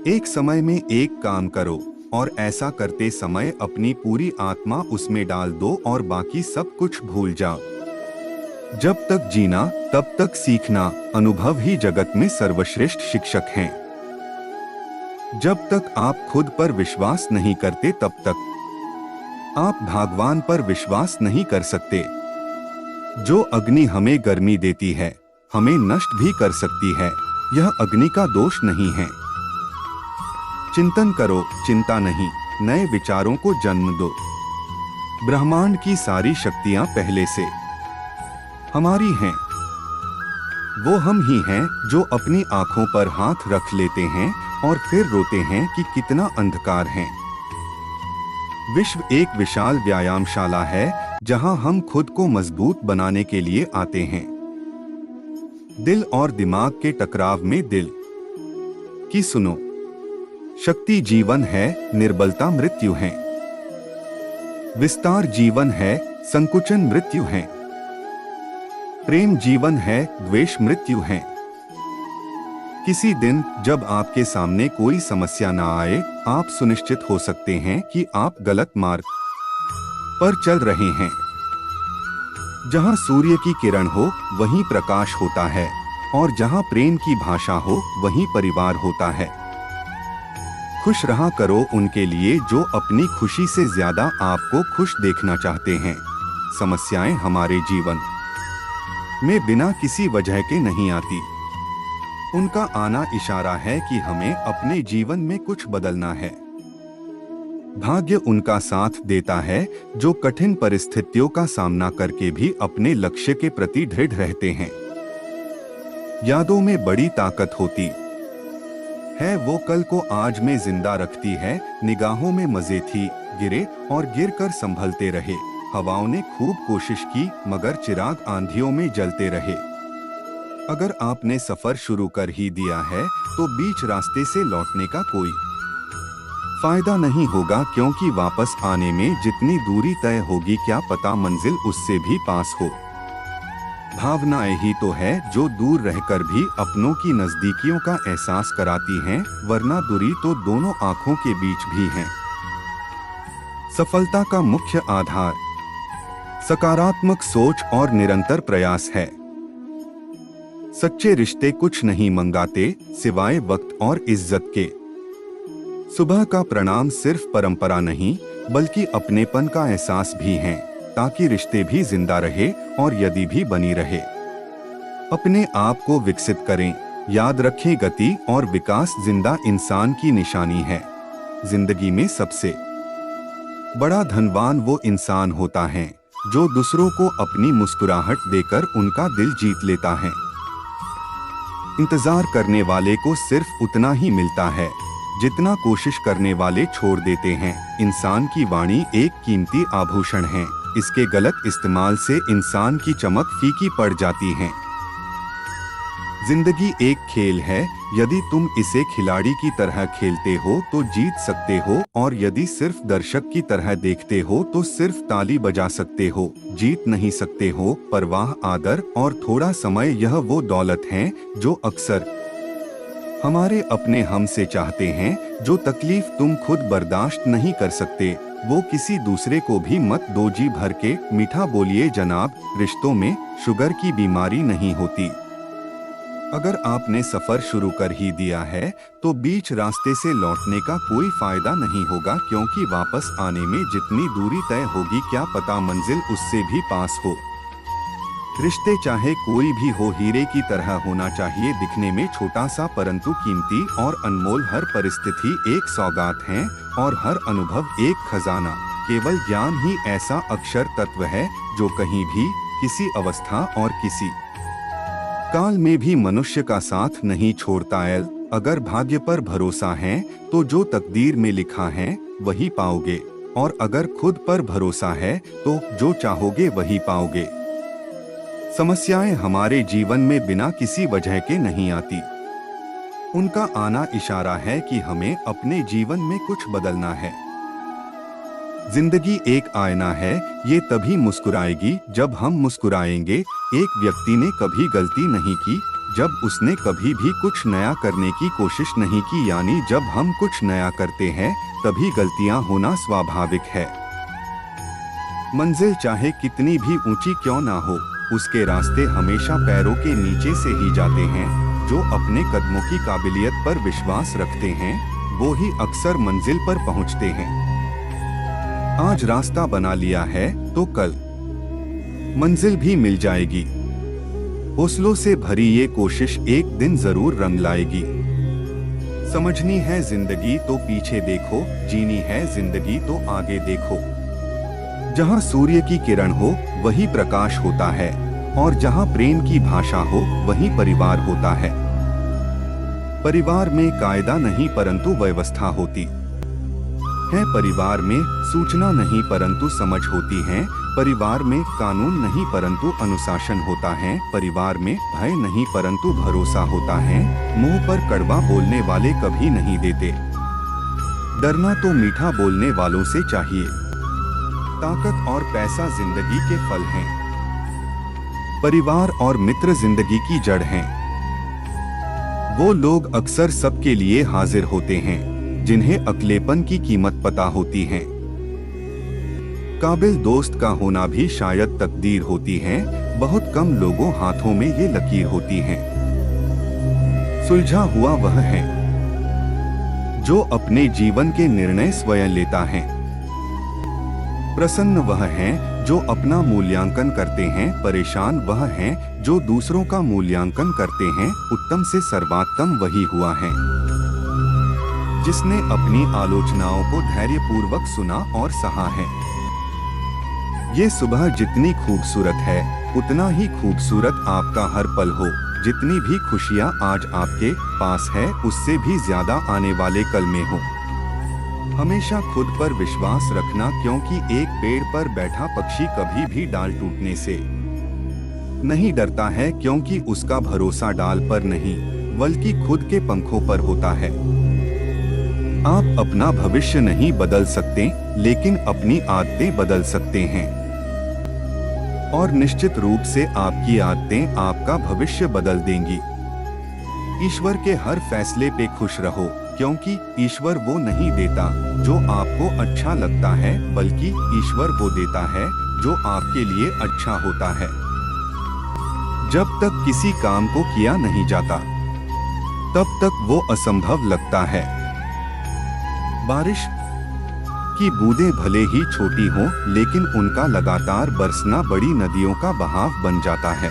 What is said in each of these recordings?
एक समय में एक काम करो और ऐसा करते समय अपनी पूरी आत्मा उसमें डाल दो और बाकी सब कुछ भूल जाओ। जब तक जीना तब तक सीखना, अनुभव ही जगत में सर्वश्रेष्ठ शिक्षक हैं। जब तक आप खुद पर विश्वास नहीं करते तब तक आप भगवान पर विश्वास नहीं कर सकते। जो अग्नि हमें गर्मी देती है, हमें नष्ट भी कर सकती है। यह अग्नि का दोष नहीं है। चिंतन करो, चिंता नहीं, नए विचारों को जन्म दो। ब्रह्मांड की सारी शक्तियां पहले से हमारी हैं। वो हम ही हैं जो अपनी आंखों पर हाथ रख लेते हैं और फिर रोते हैं कि कितना अंधकार है। विश्व एक विशाल व्यायामशाला है जहां हम खुद को मजबूत बनाने के लिए आते हैं। दिल और दिमाग के टकराव में दिल की सुनो। शक्ति जीवन है, निर्बलता मृत्यु है। विस्तार जीवन है, संकुचन मृत्यु है। प्रेम जीवन है, द्वेष मृत्यु है। किसी दिन जब आपके सामने कोई समस्या ना आए, आप सुनिश्चित हो सकते हैं कि आप गलत मार्ग पर चल रहे हैं। जहां सूर्य की किरण हो वहीं प्रकाश होता है, और जहां प्रेम की भाषा हो वहीं परिवार होता है। खुश रहा करो उनके लिए जो अपनी खुशी से ज्यादा आपको खुश देखना चाहते हैं। समस्याएं हमारे जीवन में बिना किसी वजह के नहीं आती। उनका आना इशारा है कि हमें अपने जीवन में कुछ बदलना है। भाग्य उनका साथ देता है जो कठिन परिस्थितियों का सामना करके भी अपने लक्ष्य के प्रति दृढ़ रहते हैं। यादों में बड़ी ताकत होती है, वो कल को आज में जिंदा रखती है। निगाहों में मजे थी, गिरे और गिरकर संभलते रहे। हवाओं ने खूब कोशिश की मगर चिराग आंधियों में जलते रहे। अगर आपने सफर शुरू कर ही दिया है तो बीच रास्ते से लौटने का कोई फायदा नहीं होगा, क्योंकि वापस आने में जितनी दूरी तय होगी क्या पता मंजिल उससे भी पास हो। भावनाएं ही तो है जो दूर रहकर भी अपनों की नजदीकियों का एहसास कराती हैं, वरना दूरी तो दोनों आंखों के बीच भी है। सफलता का मुख्य आधार सकारात्मक सोच और निरंतर प्रयास है। सच्चे रिश्ते कुछ नहीं मंगाते सिवाय वक्त और इज्जत के। सुबह का प्रणाम सिर्फ परंपरा नहीं बल्कि अपनेपन का एहसास भी है, ताकि रिश्ते भी जिंदा रहे और यदि भी बनी रहे। अपने आप को विकसित करें। याद रखें, गति और विकास जिंदा इंसान की निशानी है। जिंदगी में सबसे बड़ा धनवान वो इंसान होता है जो दूसरों को अपनी मुस्कुराहट देकर उनका दिल जीत लेता है। इंतजार करने वाले को सिर्फ उतना ही मिलता है जितना कोशिश करने वाले छोड़ देते हैं। इंसान की वाणी एक कीमती आभूषण है, इसके गलत इस्तेमाल से इंसान की चमक फीकी पड़ जाती है। जिंदगी एक खेल है, यदि तुम इसे खिलाड़ी की तरह खेलते हो तो जीत सकते हो, और यदि सिर्फ दर्शक की तरह देखते हो तो सिर्फ ताली बजा सकते हो, जीत नहीं सकते हो। परवाह, आदर और थोड़ा समय यह वो दौलत है जो अक्सर हमारे अपने हमसे चाहते हैं। जो तकलीफ तुम खुद बर्दाश्त नहीं कर सकते वो किसी दूसरे को भी मत दो। जी भर के मीठा बोलिए जनाब, रिश्तों में शुगर की बीमारी नहीं होती। अगर आपने सफर शुरू कर ही दिया है तो बीच रास्ते से लौटने का कोई फायदा नहीं होगा, क्योंकि वापस आने में जितनी दूरी तय होगी क्या पता मंजिल उससे भी पास हो। रिश्ते चाहे कोई भी हो हीरे की तरह होना चाहिए, दिखने में छोटा सा परंतु कीमती और अनमोल। हर परिस्थिति एक सौगात है और हर अनुभव एक खजाना। केवल ज्ञान ही ऐसा अक्षर तत्व है जो कहीं भी, किसी अवस्था और किसी काल में भी मनुष्य का साथ नहीं छोड़ता। अगर भाग्य पर भरोसा है तो जो तकदीर में लिखा है वही पाओगे, और अगर खुद पर भरोसा है तो जो चाहोगे वही पाओगे। समस्याएं हमारे जीवन में बिना किसी वजह के नहीं आती। उनका आना इशारा है कि हमें अपने जीवन में कुछ बदलना है। जिंदगी एक आईना है, ये तभी मुस्कुराएगी जब हम मुस्कुराएंगे। एक व्यक्ति ने कभी गलती नहीं की, जब उसने कभी भी कुछ नया करने की कोशिश नहीं की, यानी जब हम कुछ नया करते हैं तभी गलतियां होना स्वाभाविक है। मंजिल चाहे कितनी भी ऊंची क्यों ना हो, उसके रास्ते हमेशा पैरों के नीचे से ही जाते हैं। जो अपने कदमों की काबिलियत पर विश्वास रखते हैं वो ही अक्सर मंजिल पर पहुंचते हैं। आज रास्ता बना लिया है तो कल मंजिल भी मिल जाएगी। हौसलों से भरी ये कोशिश एक दिन जरूर रंग लाएगी। समझनी है जिंदगी तो पीछे देखो, जीनी है जिंदगी तो आगे देखो। जहाँ सूर्य की किरण हो वही प्रकाश होता है, और जहाँ प्रेम की भाषा हो वही परिवार होता है। परिवार में कायदा नहीं परंतु व्यवस्था होती है, परिवार में सूचना नहीं परंतु समझ होती है, परिवार में कानून नहीं परंतु अनुशासन होता है, परिवार में भय नहीं परंतु भरोसा होता है। मुंह पर कड़वा बोलने वाले कभी नहीं देते, डरना तो मीठा बोलने वालों से चाहिए। ताकत और पैसा जिंदगी के फल हैं, परिवार और मित्र जिंदगी की जड़ हैं। वो लोग अक्सर सबके लिए हाजिर होते हैं जिन्हें अकेलेपन की कीमत पता होती है। काबिल दोस्त का होना भी शायद तकदीर होती है, बहुत कम लोगों हाथों में ये लकीर होती है। सुलझा हुआ वह है जो अपने जीवन के निर्णय स्वयं लेता है। प्रसन्न वह है जो अपना मूल्यांकन करते हैं, परेशान वह है जो दूसरों का मूल्यांकन करते हैं। उत्तम से सर्वोत्तम वही हुआ है जिसने अपनी आलोचनाओं को धैर्यपूर्वक सुना और सहा है। ये सुबह जितनी खूबसूरत है उतना ही खूबसूरत आपका हर पल हो। जितनी भी खुशियां आज आपके पास है उससे भी ज्यादा आने वाले कल में हो। हमेशा खुद पर विश्वास रखना, क्योंकि एक पेड़ पर बैठा पक्षी कभी भी डाल टूटने से नहीं डरता है, क्योंकि उसका भरोसा डाल पर नहीं बल्कि खुद के पंखों पर होता है। आप अपना भविष्य नहीं बदल सकते लेकिन अपनी आदतें बदल सकते हैं, और निश्चित रूप से आपकी आदतें आपका भविष्य बदल देंगी। ईश्वर के हर फैसले पे खुश रहो, क्योंकि ईश्वर वो नहीं देता जो आपको अच्छा लगता है, बल्कि ईश्वर वो देता है जो आपके लिए अच्छा होता है। जब तक किसी काम को किया नहीं जाता तब तक वो असंभव लगता है। बारिश की बूंदें भले ही छोटी हों लेकिन उनका लगातार बरसना बड़ी नदियों का बहाव बन जाता है।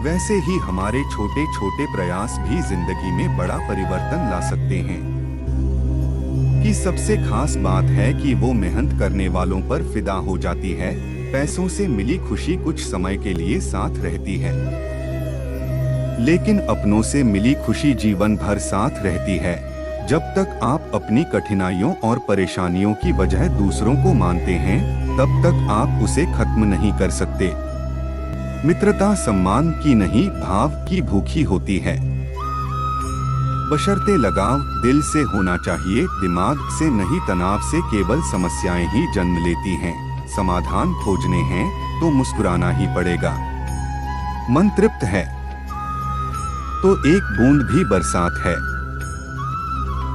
वैसे ही हमारे छोटे छोटे प्रयास भी जिंदगी में बड़ा परिवर्तन ला सकते हैं। कि सबसे खास बात है कि वो मेहनत करने वालों पर फिदा हो जाती है। पैसों से मिली खुशी कुछ समय के लिए साथ रहती है, लेकिन अपनों से मिली खुशी जीवन भर साथ रहती है। जब तक आप अपनी कठिनाइयों और परेशानियों की वजह दूसरों को मानते हैं तब तक आप उसे खत्म नहीं कर सकते। मित्रता सम्मान की नहीं भाव की भूखी होती है। बशर्ते लगाव दिल से होना चाहिए, दिमाग से नहीं। तनाव से केवल समस्याएं ही जन्म लेती हैं। समाधान खोजने हैं तो मुस्कुराना ही पड़ेगा। मन तृप्त है तो एक बूंद भी बरसात है,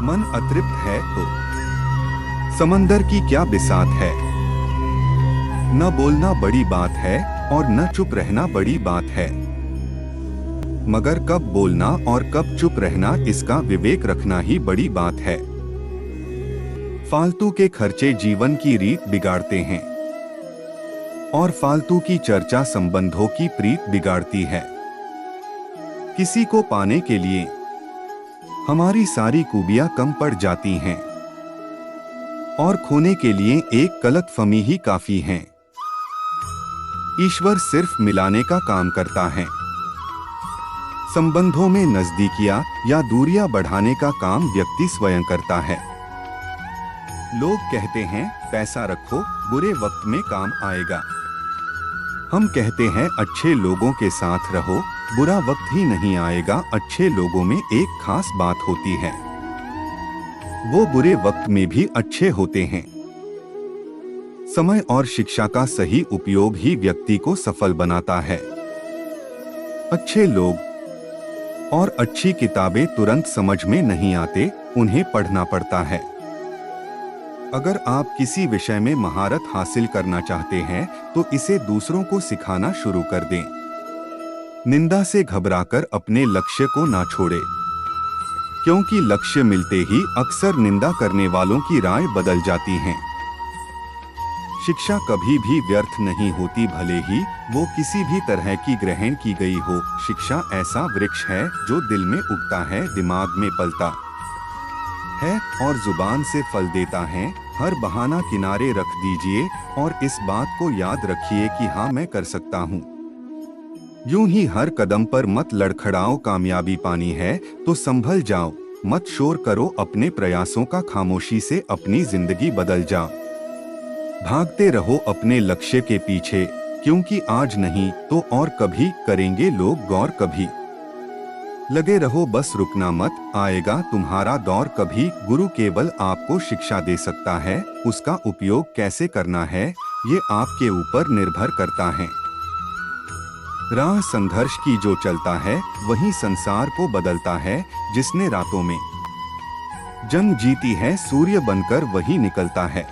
मन अतृप्त है तो समंदर की क्या बिसात है। न बोलना बड़ी बात है और न चुप रहना बड़ी बात है, मगर कब बोलना और कब चुप रहना इसका विवेक रखना ही बड़ी बात है। फालतू के खर्चे जीवन की रीत बिगाड़ते हैं और फालतू की चर्चा संबंधों की प्रीत बिगाड़ती है। किसी को पाने के लिए हमारी सारी खूबियां कम पड़ जाती हैं और खोने के लिए एक गलतफहमी ही काफी है। ईश्वर सिर्फ मिलाने का काम करता है। संबंधों में नजदीकियां या दूरियां बढ़ाने का काम व्यक्ति स्वयं करता है। लोग कहते हैं पैसा रखो बुरे वक्त में काम आएगा। हम कहते हैं अच्छे लोगों के साथ रहो, बुरा वक्त ही नहीं आएगा। अच्छे लोगों में एक खास बात होती है, वो बुरे वक्त में भी अच्छे होते हैं। समय और शिक्षा का सही उपयोग ही व्यक्ति को सफल बनाता है। अच्छे लोग और अच्छी किताबें तुरंत समझ में नहीं आते, उन्हें पढ़ना पड़ता है। अगर आप किसी विषय में महारत हासिल करना चाहते हैं तो इसे दूसरों को सिखाना शुरू कर दें। निंदा से घबराकर अपने लक्ष्य को ना छोड़े, क्योंकि लक्ष्य मिलते ही अक्सर निंदा करने वालों की राय बदल जाती हैं। शिक्षा कभी भी व्यर्थ नहीं होती, भले ही वो किसी भी तरह की ग्रहण की गई हो। शिक्षा ऐसा वृक्ष है जो दिल में उगता है, दिमाग में पलता है और जुबान से फल देता है। हर बहाना किनारे रख दीजिए और इस बात को याद रखिए कि हाँ, मैं कर सकता हूँ। यूं ही हर कदम पर मत लड़खड़ाओ, कामयाबी पानी है तो संभल जाओ। मत शोर करो, अपने प्रयासों का खामोशी से अपनी जिंदगी बदल जाओ। भागते रहो अपने लक्ष्य के पीछे, क्योंकि आज नहीं तो और कभी करेंगे लोग गौर। कभी लगे रहो, बस रुकना मत, आएगा तुम्हारा दौर कभी। गुरु केवल आपको शिक्षा दे सकता है, उसका उपयोग कैसे करना है ये आपके ऊपर निर्भर करता है। राह संघर्ष की जो चलता है वही संसार को बदलता है। जिसने रातों में जंग जीती है, सूर्य बनकर वही निकलता है।